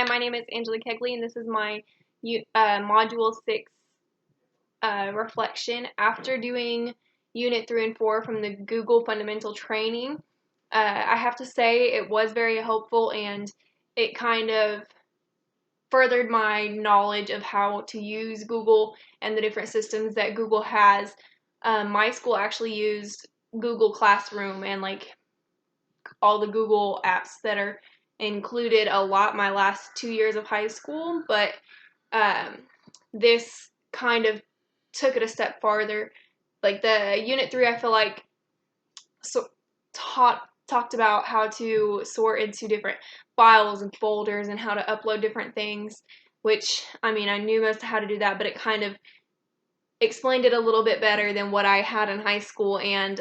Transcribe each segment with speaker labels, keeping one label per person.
Speaker 1: Hi, my name is Angela Kegley, and this is my Module 6 reflection. After doing Unit 3 and 4 from the Google Fundamental Training, I have to say it was very helpful, and it kind of furthered my knowledge of how to use Google and the different systems that Google has. My school actually used Google Classroom and all the Google apps that are included a lot my last 2 years of high school, but this kind of took it a step farther. Like the Unit 3, I feel like talked about how to sort into different files and folders and how to upload different things, which, I mean, I knew most of how to do that, but it kind of explained it a little bit better than what I had in high school, and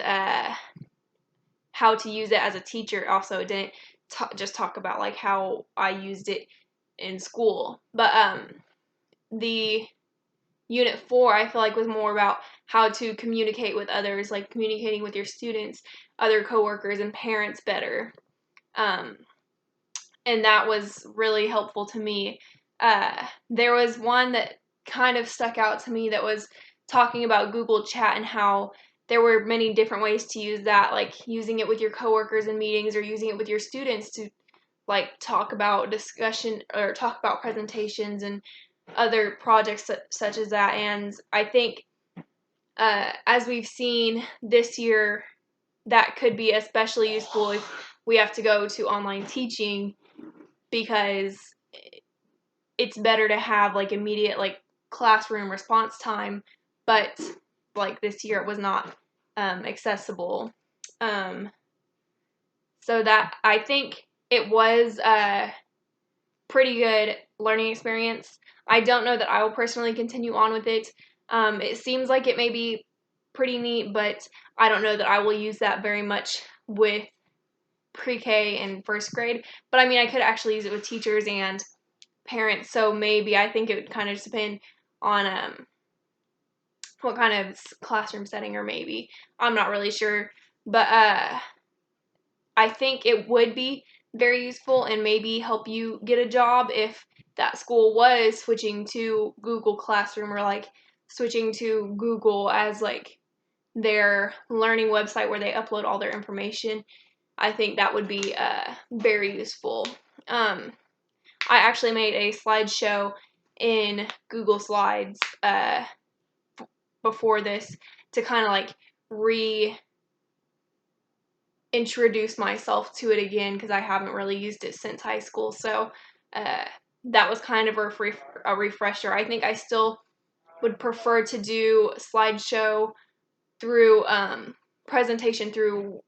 Speaker 1: how to use it as a teacher. Also, it didn't just talk about like how I used it in school, but the Unit 4 I feel like was more about how to communicate with others, like communicating with your students, other coworkers, and parents better, and that was really helpful to me. There was one that kind of stuck out to me that was talking about Google Chat and how there were many different ways to use that, like using it with your coworkers in meetings or using it with your students to like talk about discussion or talk about presentations and other projects such as that. And I think as we've seen this year, that could be especially useful if we have to go to online teaching, because it's better to have like immediate like classroom response time, but like this year it was not accessible. So that, I think it was a pretty good learning experience. I don't know that I will personally continue on with it. It seems like it may be pretty neat, but I don't know that I will use that very much with pre-K and first grade. But I mean, I could actually use it with teachers and parents, so maybe I think it would kind of just depend on what kind of classroom setting, or maybe I'm not really sure, but I think it would be very useful and maybe help you get a job if that school was switching to Google Classroom, or like switching to Google as like their learning website where they upload all their information. I think that would be very useful. I actually made a slideshow in Google Slides before this to kind of like reintroduce myself to it again, because I haven't really used it since high school. So that was kind of a refresher. I think I still would prefer to do slideshow through presentation through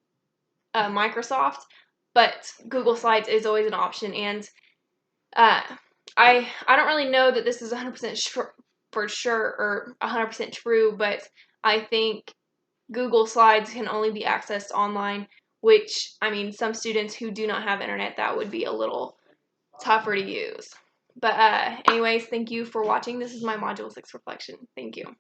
Speaker 1: Microsoft, but Google Slides is always an option. And I don't really know that this is 100% for sure or 100% true, but I think Google Slides can only be accessed online, which, I mean, some students who do not have internet, that would be a little tougher to use. But anyways, thank you for watching. This is my Module 6 reflection. Thank you.